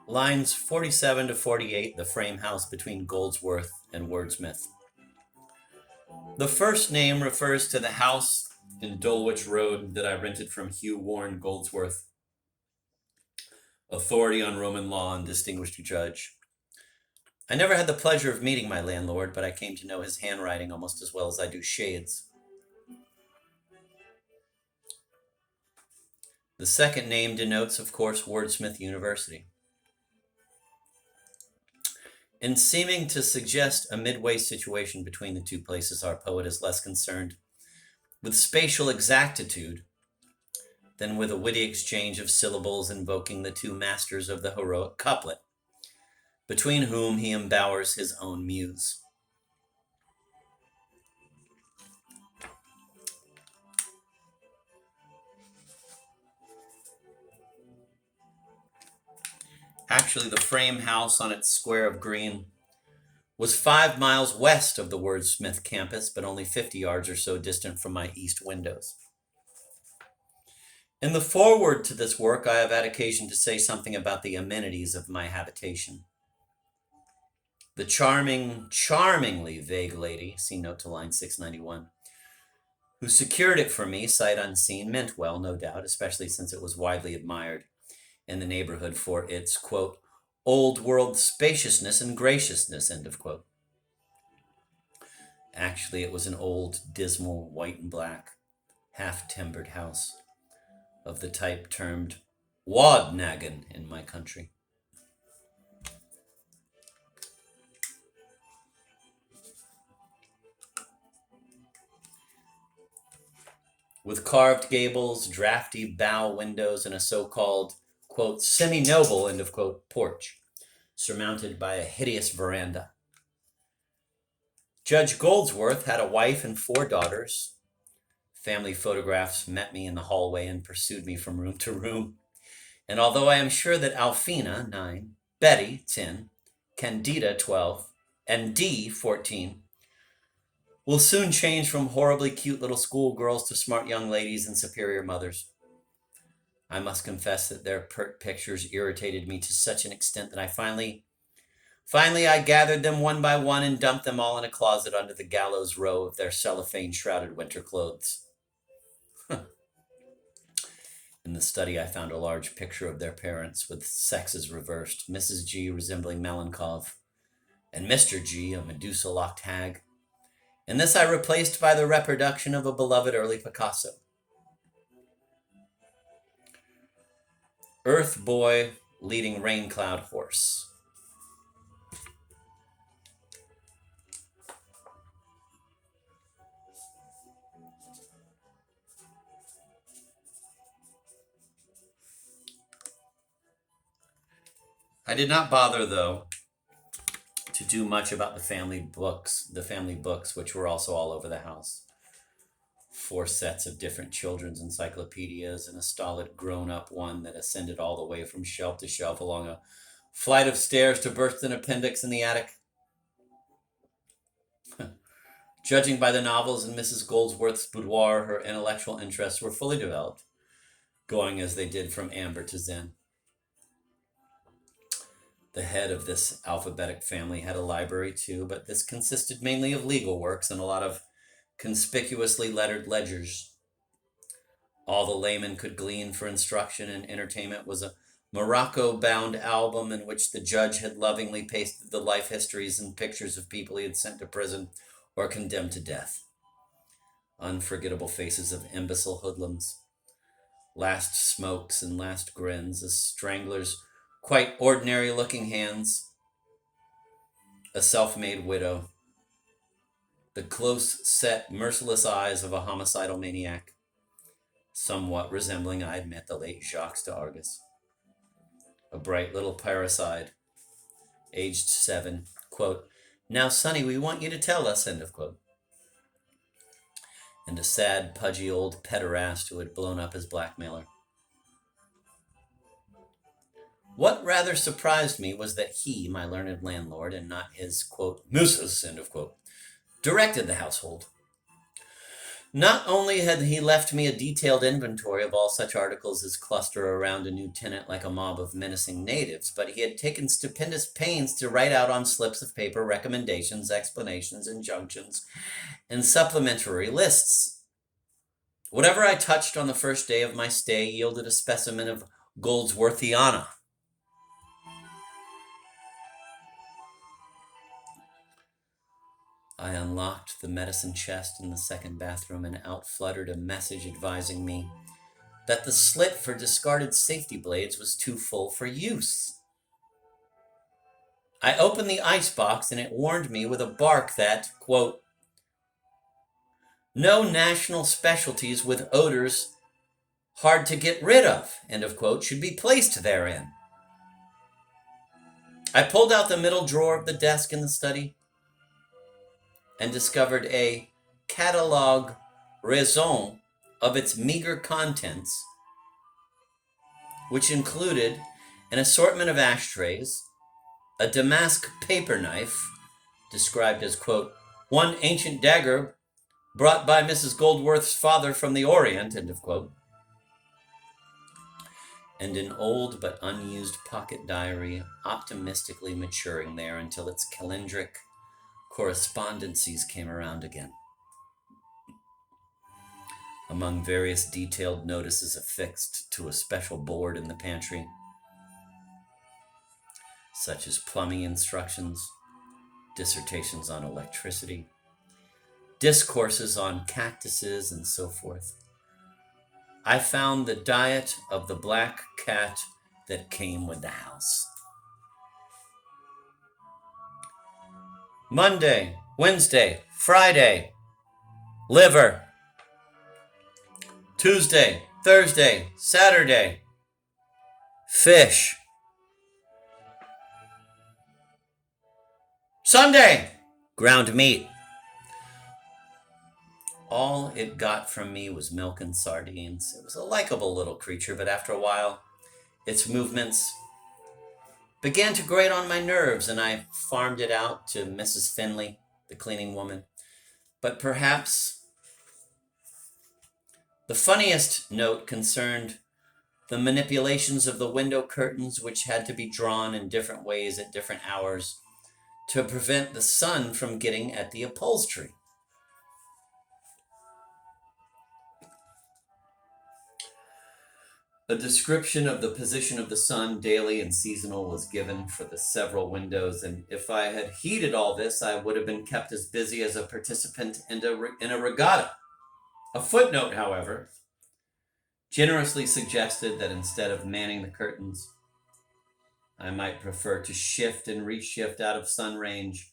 Lines 47 to 48, the frame house between Goldsworth and Wordsmith. The first name refers to the house in Dulwich Road that I rented from Hugh Warren Goldsworth, authority on Roman law and distinguished judge. I never had the pleasure of meeting my landlord, but I came to know his handwriting almost as well as I do Shades. The second name denotes, of course, Wordsmith University. In seeming to suggest a midway situation between the two places, our poet is less concerned with spatial exactitude than with a witty exchange of syllables invoking the two masters of the heroic couplet, between whom he embowers his own muse. Actually, the frame house on its square of green was 5 miles west of the Wordsmith campus, but only 50 yards or so distant from my east windows. In the foreword to this work, I have had occasion to say something about the amenities of my habitation. The charmingly vague lady, see note to line 691, who secured it for me sight unseen, meant well, no doubt, especially since it was widely admired in the neighborhood for its, quote, old world spaciousness and graciousness, end of quote. Actually, it was an old, dismal, white and black, half-timbered house of the type termed wadnagon in my country. With carved gables, drafty bow windows, and a so-called, quote, semi-noble, end of quote, porch, surmounted by a hideous veranda. Judge Goldsworth had a wife and 4 daughters. Family photographs met me in the hallway and pursued me from room to room. And although I am sure that Alfina, 9, Betty, 10, Candida, 12, and Dee, 14, will soon change from horribly cute little schoolgirls to smart young ladies and superior mothers, I must confess that their pert pictures irritated me to such an extent that I finally I gathered them one by one and dumped them all in a closet under the gallows row of their cellophane-shrouded winter clothes. In the study, I found a large picture of their parents with sexes reversed, Mrs. G resembling Malenkov, and Mr. G, a Medusa-locked hag. And this I replaced by the reproduction of a beloved early Picasso. Earth boy leading rain cloud horse. I did not bother, though, to do much about the family books, which were also all over the house. 4 sets of different children's encyclopedias and a stolid grown-up one that ascended all the way from shelf to shelf along a flight of stairs to burst an appendix in the attic. Judging by the novels in Mrs. Goldsworth's boudoir, her intellectual interests were fully developed, going as they did from amber to zen. The head of this alphabetic family had a library too, but this consisted mainly of legal works and a lot of conspicuously lettered ledgers. All the layman could glean for instruction and entertainment was a Morocco-bound album in which the judge had lovingly pasted the life histories and pictures of people he had sent to prison or condemned to death. Unforgettable faces of imbecile hoodlums, last smokes and last grins, a strangler's quite ordinary-looking hands, a self-made widow, the close-set, merciless eyes of a homicidal maniac, somewhat resembling, I admit, the late Jacques d'Argus. A bright little parricide, aged 7, quote, "Now, Sonny, we want you to tell us," end of quote. And a sad, pudgy old pederast who had blown up his blackmailer. What rather surprised me was that he, my learned landlord, and not his, quote, "Mrs.," end of quote, directed the household. Not only had he left me a detailed inventory of all such articles as cluster around a new tenant like a mob of menacing natives, but he had taken stupendous pains to write out on slips of paper recommendations, explanations, injunctions, and supplementary lists. Whatever I touched on the first day of my stay yielded a specimen of Goldsworthiana. I unlocked the medicine chest in the second bathroom and out fluttered a message advising me that the slit for discarded safety blades was too full for use. I opened the icebox and it warned me with a bark that, quote, no national specialties with odors hard to get rid of, end of quote, should be placed therein. I pulled out the middle drawer of the desk in the study and discovered a catalogue raison of its meager contents, which included an assortment of ashtrays, a damask paper knife, described as, quote, one ancient dagger brought by Mrs. Goldworth's father from the Orient, end of quote, and an old but unused pocket diary optimistically maturing there until its calendric correspondencies came around again. Among various detailed notices affixed to a special board in the pantry, such as plumbing instructions, dissertations on electricity, discourses on cactuses, and so forth, I found the diet of the black cat that came with the house. Monday, Wednesday, Friday, liver. Tuesday, Thursday, Saturday, fish. Sunday, ground meat. All it got from me was milk and sardines. It was a likable little creature, but after a while, its movements began to grate on my nerves, and I farmed it out to Mrs. Finley, the cleaning woman. But perhaps the funniest note concerned the manipulations of the window curtains, which had to be drawn in different ways at different hours to prevent the sun from getting at the upholstery. A description of the position of the sun, daily and seasonal, was given for the several windows, and if I had heeded all this, I would have been kept as busy as a participant in a regatta. A footnote, however, generously suggested that instead of manning the curtains, I might prefer to shift and reshift out of sun range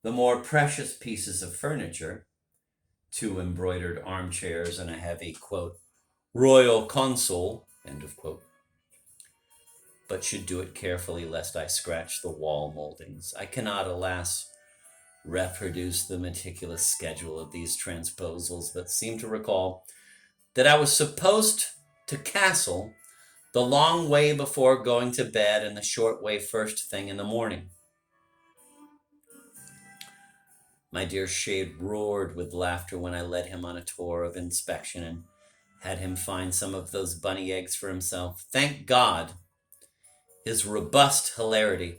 the more precious pieces of furniture, 2 embroidered armchairs and a heavy, quote, royal console, end of quote, but should do it carefully lest I scratch the wall moldings. I cannot, alas, reproduce the meticulous schedule of these transposals, but seem to recall that I was supposed to castle the long way before going to bed and the short way first thing in the morning. My dear shade roared with laughter when I led him on a tour of inspection and had him find some of those bunny eggs for himself. Thank God, his robust hilarity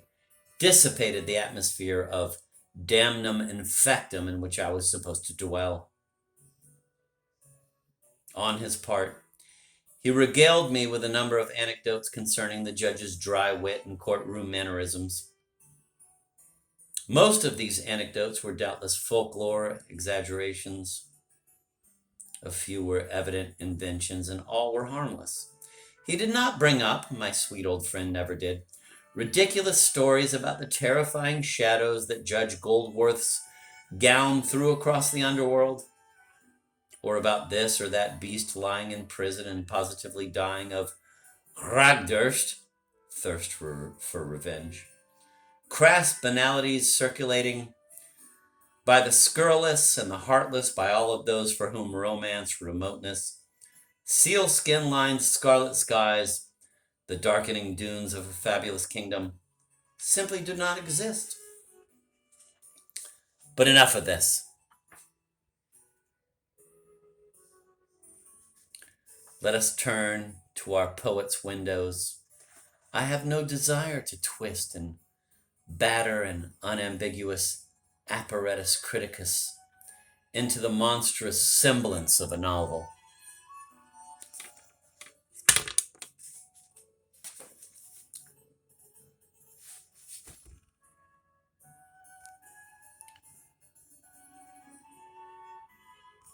dissipated the atmosphere of damnum infectum in which I was supposed to dwell. On his part, he regaled me with a number of anecdotes concerning the judge's dry wit and courtroom mannerisms. Most of these anecdotes were doubtless folklore, exaggerations. A few were evident inventions, and all were harmless. He did not bring up, my sweet old friend never did, ridiculous stories about the terrifying shadows that Judge Goldworth's gown threw across the underworld, or about this or that beast lying in prison and positively dying of Ragdurst, thirst for revenge. Crass banalities circulating by the scurrilous and the heartless, by all of those for whom romance, remoteness, sealskin-lined scarlet skies, the darkening dunes of a fabulous kingdom, simply do not exist. But enough of this. Let us turn to our poet's windows. I have no desire to twist and batter an unambiguous apparatus criticus into the monstrous semblance of a novel.